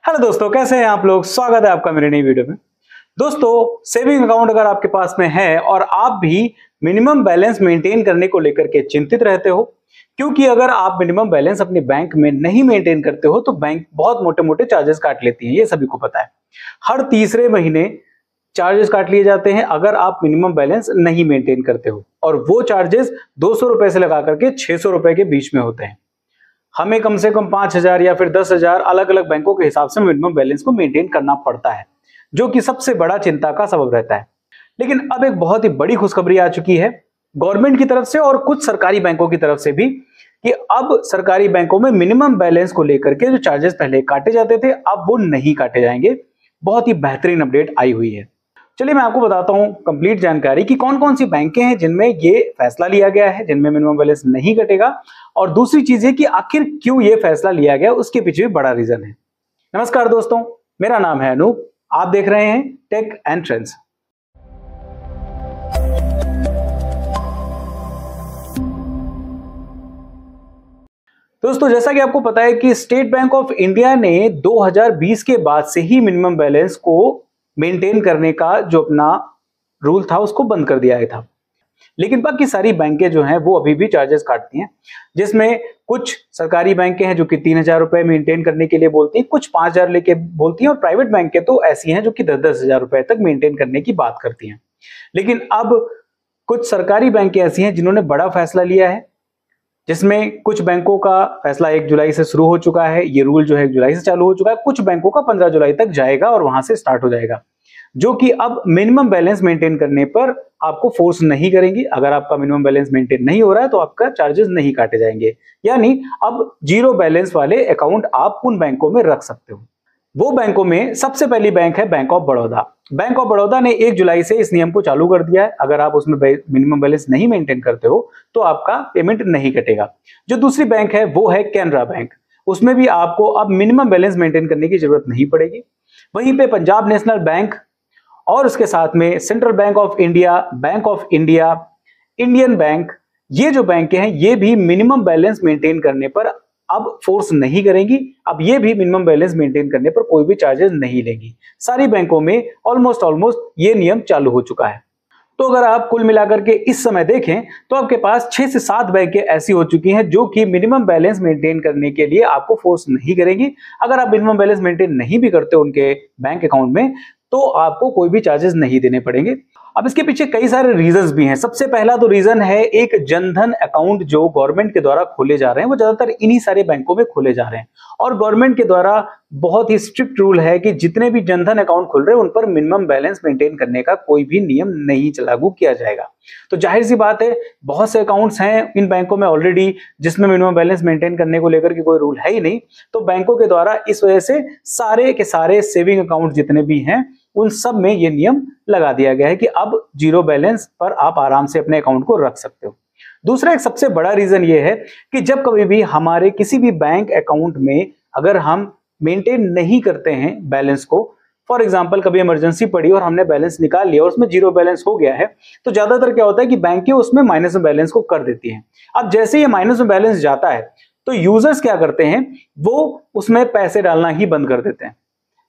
Hello दोस्तों, कैसे हैं आप लोग। स्वागत है आपका मेरी नई वीडियो में। दोस्तों, सेविंग अकाउंट अगर आपके पास में है और आप भी मिनिमम बैलेंस मेंटेन करने को लेकर के चिंतित रहते हो, क्योंकि अगर आप मिनिमम बैलेंस अपनी बैंक में नहीं मेंटेन करते हो तो बैंक बहुत मोटे मोटे चार्जेस काट लेती है। ये सभी को पता है। हर तीसरे महीने चार्जेस काट लिए जाते हैं अगर आप मिनिमम बैलेंस नहीं मेंटेन करते हो, और वो चार्जेस 200 रुपए से लगा करके 600 रुपए के बीच में होते हैं। हमें कम से कम 5,000 या फिर 10,000 अलग अलग बैंकों के हिसाब से मिनिमम बैलेंस को मेंटेन करना पड़ता है, जो कि सबसे बड़ा चिंता का सबब रहता है। लेकिन अब एक बहुत ही बड़ी खुशखबरी आ चुकी है गवर्नमेंट की तरफ से और कुछ सरकारी बैंकों की तरफ से भी, कि अब सरकारी बैंकों में मिनिमम बैलेंस को लेकर के जो चार्जेस पहले काटे जाते थे अब वो नहीं काटे जाएंगे। बहुत ही बेहतरीन अपडेट आई हुई है। चलिए मैं आपको बताता हूं कंप्लीट जानकारी कि कौन कौन सी बैंकें हैं जिनमें ये फैसला लिया गया है, जिनमें मिनिमम बैलेंस नहीं कटेगा, और दूसरी चीज है कि आखिर क्यों ये फैसला लिया गया, उसके पीछे भी बड़ा रीजन है। नमस्कार दोस्तों, मेरा नाम है अनूप, आप देख रहे हैं टेक एंड ट्रेंड्स। दोस्तों, जैसा कि आपको पता है कि स्टेट बैंक ऑफ इंडिया ने 2020 के बाद से ही मिनिमम बैलेंस को मेंटेन करने का जो अपना रूल था उसको बंद कर दिया था। लेकिन बाकी सारी बैंकें जो हैं वो अभी भी चार्जेस काटती हैं, जिसमें कुछ सरकारी बैंकें हैं जो कि 3,000 रुपए मेंटेन करने के लिए बोलती हैं, कुछ 5,000 लेके बोलती हैं, और प्राइवेट बैंकें तो ऐसी हैं जो कि 10,000 रुपए तक मेंटेन करने की बात करती हैं। लेकिन अब कुछ सरकारी बैंकें ऐसी हैं जिन्होंने बड़ा फैसला लिया है, जिसमें कुछ बैंकों का फैसला 1 जुलाई से शुरू हो चुका है। ये रूल जो है 1 जुलाई से चालू हो चुका है। कुछ बैंकों का 15 जुलाई तक जाएगा और वहां से स्टार्ट हो जाएगा, जो कि अब मिनिमम बैलेंस मेंटेन करने पर आपको फोर्स नहीं करेंगी। अगर आपका मिनिमम बैलेंस मेंटेन नहीं हो रहा है तो आपका चार्जेस नहीं काटे जाएंगे। यानी अब जीरो बैलेंस वाले अकाउंट आप उन बैंकों में रख सकते हो। वो बैंकों में सबसे पहली बैंक है bank of Baroda. Bank of Baroda ने 1 जुलाई से इस नियम को चालू कर दिया है। अगर आप उसमें मिनिमम बैलेंस नहीं मेंटेन करते हो तो आपका पेमेंट नहीं कटेगा। जो दूसरी बैंक है वो है कैनरा बैंक। उसमें भी आपको अब मिनिमम बैलेंस मेंटेन करने की जरूरत नहीं पड़ेगी। वहीं पे पंजाब नेशनल बैंक और उसके साथ में central bank of India, bank of India, Indian bank, ये जो बैंक हैं ये भी मिनिमम बैलेंस मेंटेन करने पर अब फोर्स नहीं करेंगी। अब ये भी मिनिमम बैलेंस मेंटेन करने पर कोई भी चार्जेस नहीं लेंगी। सारी बैंकों में ऑलमोस्ट ये नियम चालू हो चुका है। तो अगर आप कुल मिलाकर के इस समय देखें तो आपके पास 6 से 7 बैंकें ऐसी हो चुकी हैं जो कि मिनिमम बैलेंस मेंटेन करने के लिए आपको फोर्स नहीं करेंगी। अगर आप मिनिमम बैलेंस मेंटेन नहीं भी करते उनके बैंक अकाउंट में तो आपको कोई भी चार्जेस नहीं देने पड़ेंगे। अब इसके पीछे कई सारे रीजंस भी हैं। सबसे पहला तो रीजन है एक जनधन अकाउंट जो गवर्नमेंट के द्वारा खोले जा रहे हैं, वो ज्यादातर इन्हीं सारे बैंकों में खोले जा रहे हैं, और गवर्नमेंट के द्वारा बहुत ही स्ट्रिक्ट रूल है कि जितने भी जनधन अकाउंट खुल रहे हैं उन पर मिनिमम बैलेंस मेंटेन करने का कोई भी नियम नहीं लागू किया जाएगा। तो जाहिर सी बात है, बहुत से अकाउंट्स हैं इन बैंकों में ऑलरेडी जिसमें मिनिमम बैलेंस मेंटेन करने को लेकर के कोई रूल है ही नहीं। तो बैंकों के द्वारा इस वजह से सारे के सारे सेविंग अकाउंट जितने भी हैं उन सब में ये नियम लगा दिया गया है कि अब जीरो बैलेंस पर आप आराम से अपने अकाउंट को रख सकते हो। दूसरा एक सबसे बड़ा रीजन ये है कि जब कभी भी हमारे किसी भी बैंक अकाउंट में अगर हम मेंटेन नहीं करते हैं बैलेंस को, फॉर एग्जांपल कभी इमरजेंसी पड़ी और हमने बैलेंस निकाल लिया और उसमें जीरो बैलेंस हो गया है, तो ज्यादातर क्या होता है कि बैंकें उसमें माइनस में बैलेंस को कर देती हैं। अब जैसे ये माइनस में बैलेंस जाता है तो यूजर्स क्या करते हैं, वो उसमें पैसे डालना ही बंद कर देते हैं,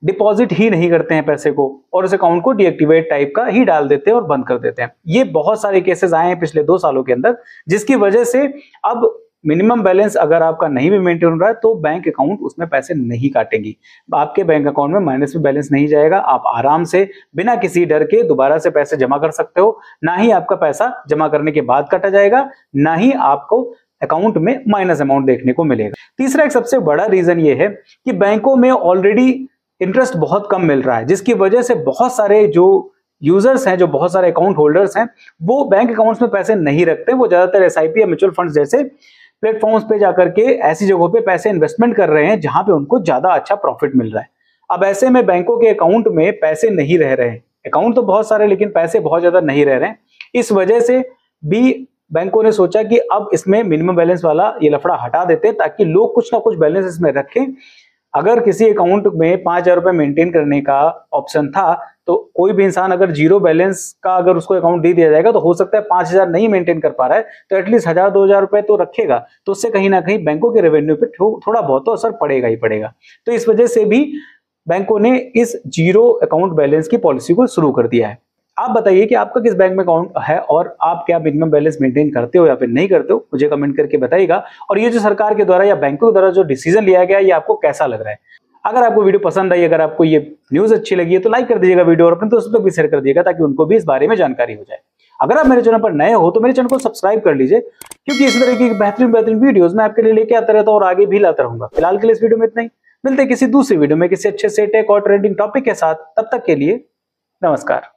डिपॉजिट ही नहीं करते हैं पैसे को, और उस अकाउंट को डीएक्टिवेट टाइप का ही डाल देते हैं और बंद कर देते हैं। ये बहुत सारे केसेस आए हैं पिछले 2 सालों के अंदर, जिसकी वजह से अब मिनिमम बैलेंस अगर आपका नहीं भी मेंटेन हो रहा है तो बैंक अकाउंट उसमें पैसे नहीं काटेंगी। आपके बैंक अकाउंट में माइनस में बैलेंस नहीं जाएगा। आप आराम से बिना किसी डर के दोबारा से पैसे जमा कर सकते हो। ना ही आपका पैसा जमा करने के बाद काटा जाएगा, ना ही आपको अकाउंट में माइनस अमाउंट देखने को मिलेगा। तीसरा एक सबसे बड़ा रीजन ये है कि बैंकों में ऑलरेडी इंटरेस्ट बहुत कम मिल रहा है, जिसकी वजह से बहुत सारे जो यूजर्स हैं, जो बहुत सारे अकाउंट होल्डर्स हैं, वो बैंक अकाउंट्स में पैसे नहीं रखते। वो ज्यादातर एसआईपी या म्यूचुअल फंड्स जैसे प्लेटफॉर्म्स पे जाकर के ऐसी जगहों पे पैसे इन्वेस्टमेंट कर रहे हैं जहां पे उनको ज्यादा अच्छा प्रॉफिट मिल रहा है। अब ऐसे में बैंकों के अकाउंट में पैसे नहीं रह रहे हैं, अकाउंट तो बहुत सारे लेकिन पैसे बहुत ज्यादा नहीं रह रहे हैं। इस वजह से भी बैंकों ने सोचा कि अब इसमें मिनिमम बैलेंस वाला ये लफड़ा हटा देते हैं ताकि लोग कुछ ना कुछ बैलेंस इसमें रखें। अगर किसी अकाउंट में 5,000 रुपए मेंटेन करने का ऑप्शन था तो कोई भी इंसान अगर जीरो बैलेंस का अगर उसको अकाउंट दे दिया जाएगा तो हो सकता है 5,000 नहीं मेंटेन कर पा रहा है तो एटलीस्ट 1,000-2,000 रुपए तो रखेगा, तो उससे कहीं ना कहीं बैंकों के रेवेन्यू पे थोड़ा बहुत तो असर पड़ेगा ही पड़ेगा। तो इस वजह से भी बैंकों ने इस जीरो अकाउंट बैलेंस की पॉलिसी को शुरू कर दिया है। आप बताइए कि आपका किस बैंक में अकाउंट है और आप क्या मिनिमम बैलेंस मेंटेन करते हो या फिर नहीं करते हो, मुझे कमेंट करके बताइएगा। और ये जो सरकार के द्वारा या बैंकों के द्वारा जो डिसीजन लिया गया है, ये आपको कैसा लग रहा है। अगर आपको वीडियो पसंद आई, अगर आपको ये न्यूज अच्छी लगी है तो लाइक कर दीजिएगा वीडियो और अपने दोस्तों तक भी शेयर कर दीजिएगा ताकि उनको भी इस बारे में जानकारी हो जाए। अगर आप मेरे चैनल पर नए हो तो मेरे चैनल को सब्सक्राइब कर लीजिए, क्योंकि इस तरह की बेहतरीन वीडियोस मैं आपके लिए लेके आता रहता हूं और आगे भी लाता रहूंगा। फिलहाल के लिए इस वीडियो में इतना ही, मिलते हैं किसी दूसरी वीडियो में किसी अच्छे से टेक और ट्रेंडिंग टॉपिक के साथ। तब तक के लिए नमस्कार।